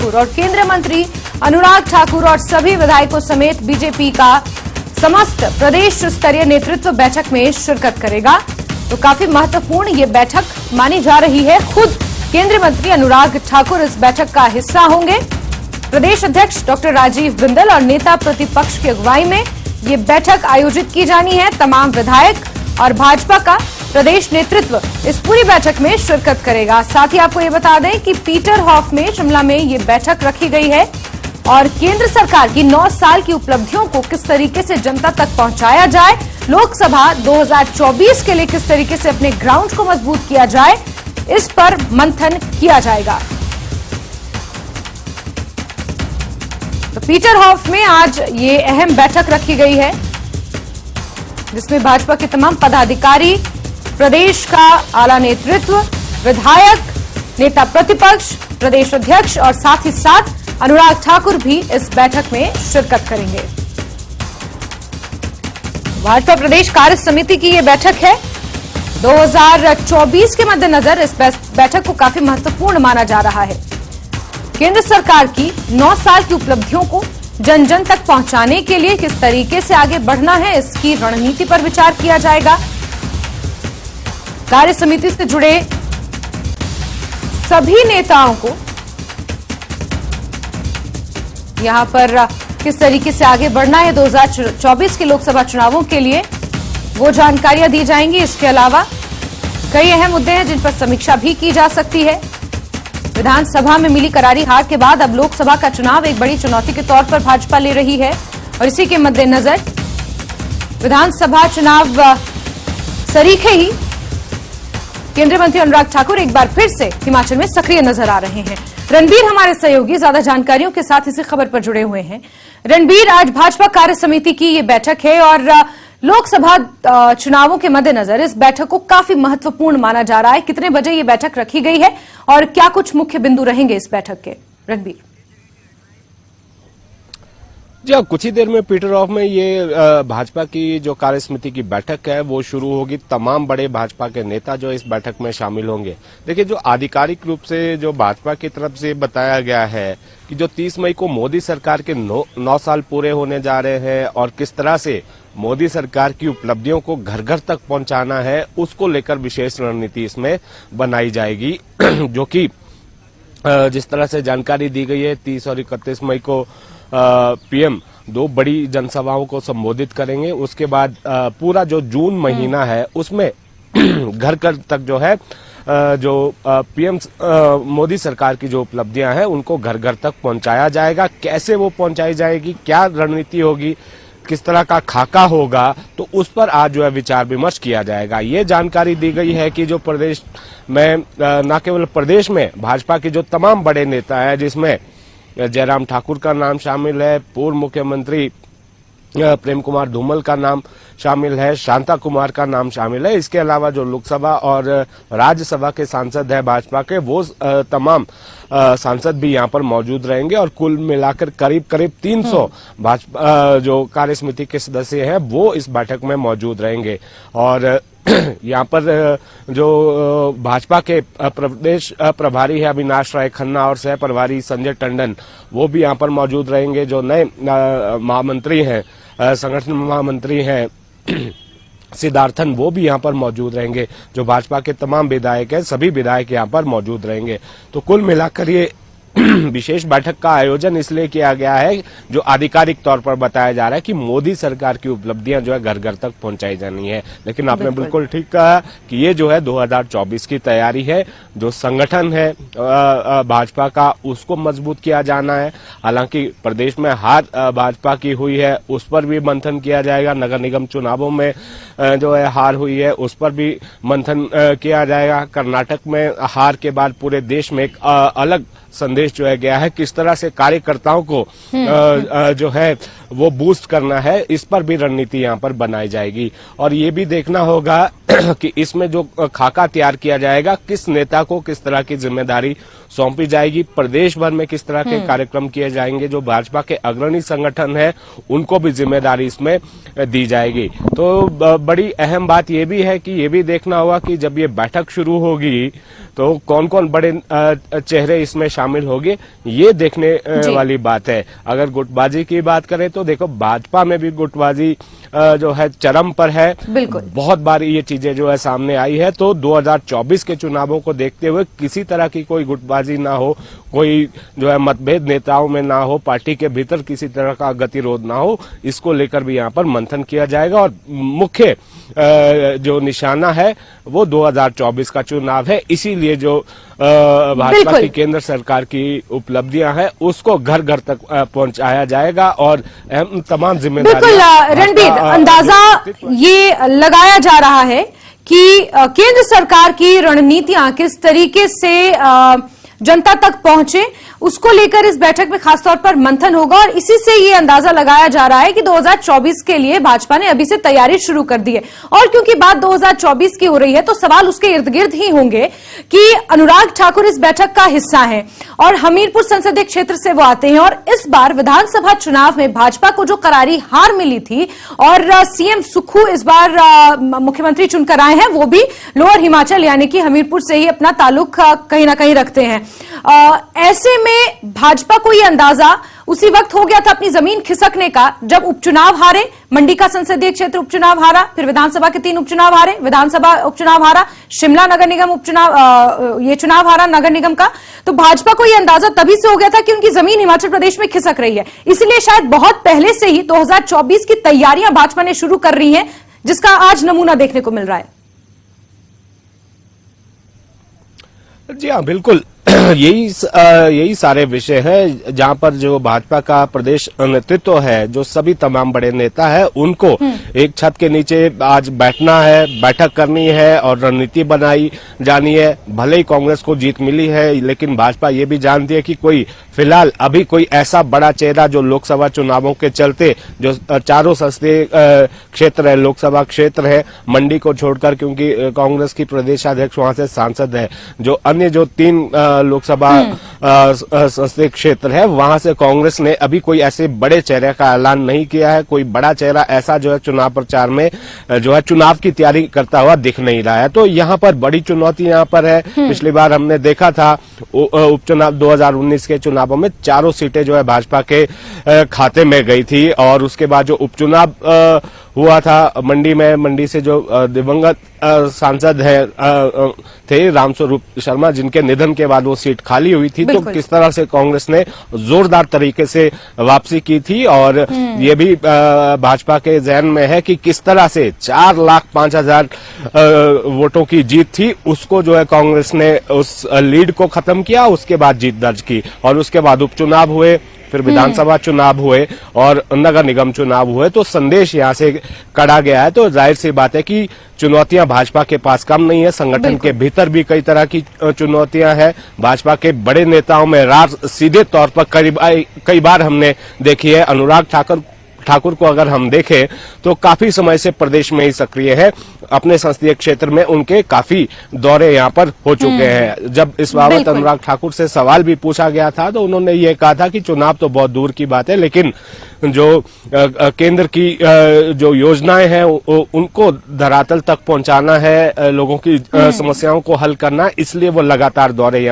ठाकुर और केंद्रीय मंत्री अनुराग ठाकुर और सभी विधायकों समेत बीजेपी का समस्त प्रदेश स्तरीय नेतृत्व बैठक में शिरकत करेगा। तो काफी महत्वपूर्ण ये बैठक मानी जा रही है। खुद केंद्रीय मंत्री अनुराग ठाकुर इस बैठक का हिस्सा होंगे। प्रदेश अध्यक्ष डॉक्टर राजीव बिंदल और नेता प्रतिपक्ष की अगुवाई में ये बैठक आयोजित की जानी है। तमाम विधायक और भाजपा का प्रदेश नेतृत्व इस पूरी बैठक में शिरकत करेगा। साथ ही आपको ये बता दें कि पीटर हॉफ में शिमला में ये बैठक रखी गई है और केंद्र सरकार की 9 साल की उपलब्धियों को किस तरीके से जनता तक पहुंचाया जाए, लोकसभा 2024 के लिए किस तरीके से अपने ग्राउंड को मजबूत किया जाए, इस पर मंथन किया जाएगा। तो पीटर हॉफ में आज ये अहम बैठक रखी गई है जिसमें भाजपा के तमाम पदाधिकारी, प्रदेश का आला नेतृत्व, विधायक, नेता प्रतिपक्ष, प्रदेश अध्यक्ष और साथ ही साथ अनुराग ठाकुर भी इस बैठक में शिरकत करेंगे। भाजपा प्रदेश कार्य समिति की ये बैठक है। 2024 के मद्देनजर इस बैठक को काफी महत्वपूर्ण माना जा रहा है। केंद्र सरकार की 9 साल की उपलब्धियों को जन जन तक पहुंचाने के लिए किस तरीके से आगे बढ़ना है, इसकी रणनीति पर विचार किया जाएगा। कार्य समिति से जुड़े सभी नेताओं को यहां पर किस तरीके से आगे बढ़ना है 2024 के लोकसभा चुनावों के लिए, वो जानकारियां दी जाएंगी। इसके अलावा कई अहम मुद्दे हैं जिन पर समीक्षा भी की जा सकती है। विधानसभा में मिली करारी हार के बाद अब लोकसभा का चुनाव एक बड़ी चुनौती के तौर पर भाजपा ले रही है और इसी के मद्देनजर विधानसभा चुनाव सरीखे ही केंद्रीय मंत्री अनुराग ठाकुर एक बार फिर से हिमाचल में सक्रिय नजर आ रहे हैं। रणबीर हमारे सहयोगी ज्यादा जानकारियों के साथ इसी खबर पर जुड़े हुए हैं। रणबीर, आज भाजपा कार्य समिति की ये बैठक है और लोकसभा चुनावों के मद्देनजर इस बैठक को काफी महत्वपूर्ण माना जा रहा है। कितने बजे ये बैठक रखी गई है और क्या कुछ मुख्य बिंदु रहेंगे इस बैठक के? रणबीर जी हाँ, कुछ ही देर में पीटर हॉफ में ये भाजपा की जो कार्य समिति की बैठक है वो शुरू होगी। तमाम बड़े भाजपा के नेता जो इस बैठक में शामिल होंगे। देखिए, जो आधिकारिक रूप से जो भाजपा की तरफ से बताया गया है कि जो 30 मई को मोदी सरकार के 9 साल पूरे होने जा रहे हैं और किस तरह से मोदी सरकार की उपलब्धियों को घर घर तक पहुंचाना है, उसको लेकर विशेष रणनीति इसमें बनाई जाएगी। जो कि जिस तरह से जानकारी दी गई है, 30 और 31 मई को पीएम 2 बड़ी जनसभाओं को संबोधित करेंगे। उसके बाद पूरा जो जून महीना है उसमें घर घर तक जो है जो पीएम मोदी सरकार की जो उपलब्धियां हैं उनको घर घर तक पहुंचाया जाएगा। कैसे वो पहुंचाई जाएगी, क्या रणनीति होगी, किस तरह का खाका होगा, तो उस पर आज जो है विचार विमर्श किया जाएगा। ये जानकारी दी गई है कि जो प्रदेश में न केवल प्रदेश में भाजपा के जो तमाम बड़े नेता हैं, जिसमें जयराम ठाकुर का नाम शामिल है, पूर्व मुख्यमंत्री प्रेम कुमार धूमल का नाम शामिल है, शांता कुमार का नाम शामिल है। इसके अलावा जो लोकसभा और राज्यसभा के सांसद हैं भाजपा के, वो तमाम सांसद भी यहाँ पर मौजूद रहेंगे और कुल मिलाकर करीब 300 भाजपा जो कार्य समिति के सदस्य हैं वो इस बैठक में मौजूद रहेंगे। और यहाँ पर जो भाजपा के प्रदेश प्रभारी है अविनाश राय खन्ना और सह प्रभारी संजय टंडन, वो भी यहाँ पर मौजूद रहेंगे। जो नए महामंत्री हैं, संगठन महामंत्री हैं सिद्धार्थन, वो भी यहाँ पर मौजूद रहेंगे। जो भाजपा के तमाम विधायक हैं, सभी विधायक यहाँ पर मौजूद रहेंगे। तो कुल मिलाकर ये विशेष बैठक का आयोजन इसलिए किया गया है, जो आधिकारिक तौर पर बताया जा रहा है कि मोदी सरकार की उपलब्धियां जो है घर घर तक पहुंचाई जानी है। लेकिन आपने बिल्कुल ठीक कहा कि ये जो है 2024 की तैयारी है। जो संगठन है भाजपा का, उसको मजबूत किया जाना है। हालांकि प्रदेश में हार भाजपा की हुई है, उस पर भी मंथन किया जाएगा। नगर निगम चुनावों में जो है हार हुई है, उस पर भी मंथन किया जाएगा। कर्नाटक में हार के बाद पूरे देश में एक अलग संदेश जो है गया है, किस तरह से कार्यकर्ताओं को जो है वो बूस्ट करना है, इस पर भी रणनीति यहाँ पर बनाई जाएगी। और ये भी देखना होगा कि इसमें जो खाका तैयार किया जाएगा, किस नेता को किस तरह की जिम्मेदारी सौंपी जाएगी, प्रदेश भर में किस तरह के कार्यक्रम किए जाएंगे, जो भाजपा के अग्रणी संगठन है उनको भी जिम्मेदारी इसमें दी जाएगी। तो बड़ी अहम बात ये भी है कि ये भी देखना होगा कि जब ये बैठक शुरू होगी तो कौन कौन बड़े चेहरे इसमें शामिल होंगे, ये देखने वाली बात है। अगर गुटबाजी की बात करें तो देखो, भाजपा में भी गुटबाजी जो है चरम पर है। बिल्कुल, बहुत बार ये चीजें जो है सामने आई है। तो 2024 के चुनावों को देखते हुए किसी तरह की कोई गुटबाजी ना हो, कोई जो है मतभेद नेताओं में ना हो, पार्टी के भीतर किसी तरह का गतिरोध ना हो, इसको लेकर भी यहाँ पर मंथन किया जाएगा। और मुख्य जो निशाना है वो 2024 का चुनाव है। इसीलिए जो भाजपा की केंद्र सरकार की उपलब्धियां हैं उसको घर घर तक पहुंचाया जाएगा और तमाम जिम्मेदारी। बिल्कुल रणबीर, अंदाजा ये लगाया जा रहा है कि केंद्र सरकार की रणनीतियां किस तरीके से जनता तक पहुंचे, उसको लेकर इस बैठक में खासतौर पर मंथन होगा। और इसी से ये अंदाजा लगाया जा रहा है कि 2024 के लिए भाजपा ने अभी से तैयारी शुरू कर दी है। और क्योंकि बात 2024 की हो रही है तो सवाल उसके इर्द गिर्द ही होंगे कि अनुराग ठाकुर इस बैठक का हिस्सा हैं और हमीरपुर संसदीय क्षेत्र से वो आते हैं। और इस बार विधानसभा चुनाव में भाजपा को जो करारी हार मिली थी और सीएम सुक्खू इस बार मुख्यमंत्री चुनकर आए हैं, वो भी लोअर हिमाचल यानी कि हमीरपुर से ही अपना ताल्लुक कहीं ना कहीं रखते हैं। ऐसे में भाजपा को यह अंदाजा उसी वक्त हो गया था अपनी जमीन खिसकने का, जब उपचुनाव हारे, मंडी का संसदीय क्षेत्र उपचुनाव हारा, फिर विधानसभा के 3 उपचुनाव हारे, विधानसभा उपचुनाव हारा, शिमला नगर निगम उपचुनाव, ये चुनाव हारा नगर निगम का। तो भाजपा को यह अंदाजा तभी से हो गया था कि उनकी जमीन हिमाचल प्रदेश में खिसक रही है। इसलिए शायद बहुत पहले से ही 2024 की तैयारियां भाजपा ने शुरू कर रही है, जिसका आज नमूना देखने को मिल रहा है। जी हाँ, बिल्कुल यही सारे विषय हैं जहां पर जो भाजपा का प्रदेश नेतृत्व है, जो सभी तमाम बड़े नेता है, उनको एक छत के नीचे आज बैठना है, बैठक करनी है और रणनीति बनाई जानी है। भले ही कांग्रेस को जीत मिली है, लेकिन भाजपा ये भी जानती है कि कोई फिलहाल अभी कोई ऐसा बड़ा चेहरा जो लोकसभा चुनावों के चलते, जो चारों संसदीय क्षेत्र है, लोकसभा क्षेत्र है, मंडी को छोड़कर, क्योंकि कांग्रेस की प्रदेशाध्यक्ष वहां से सांसद है, जो अन्य जो 3 लोकसभा संसदीय क्षेत्र है, वहां से कांग्रेस ने अभी कोई ऐसे बड़े चेहरे का ऐलान नहीं किया है। कोई बड़ा चेहरा ऐसा जो है चुनाव प्रचार में जो है चुनाव की तैयारी करता हुआ दिख नहीं रहा है। तो यहाँ पर बड़ी चुनौती यहाँ पर है। पिछली बार हमने देखा था उपचुनाव 2019 के चुनावों में चारों सीटें जो है भाजपा के खाते में गई थी। और उसके बाद जो उपचुनाव हुआ था मंडी में, मंडी से जो दिवंगत सांसद थे रामस्वरूप शर्मा, जिनके निधन के बाद वो सीट खाली हुई थी, तो किस तरह से कांग्रेस ने जोरदार तरीके से वापसी की थी। और ये भी भाजपा के जहन में है कि किस तरह से 4,05,000 वोटों की जीत थी, उसको जो है कांग्रेस ने उस लीड को खत्म किया, उसके बाद जीत दर्ज की। और उसके बाद उपचुनाव हुए, फिर विधानसभा चुनाव हुए और नगर निगम चुनाव हुए। तो संदेश यहां से कड़ा गया है। तो जाहिर सी बात है कि चुनौतियां भाजपा के पास कम नहीं है। संगठन के भीतर भी कई तरह की चुनौतियां हैं। भाजपा के बड़े नेताओं में रार सीधे तौर पर कई बार हमने देखी है। अनुराग ठाकुर को अगर हम देखें तो काफी समय से प्रदेश में ही सक्रिय है। अपने संसदीय क्षेत्र में उनके काफी दौरे यहाँ पर हो चुके हैं। जब इस बाबत अनुराग ठाकुर से सवाल भी पूछा गया था तो उन्होंने ये कहा था कि चुनाव तो बहुत दूर की बात है, लेकिन जो केंद्र की जो योजनाएं हैं उनको धरातल तक पहुंचाना है, लोगों की समस्याओं को हल करना है, इसलिए वो लगातार दौरे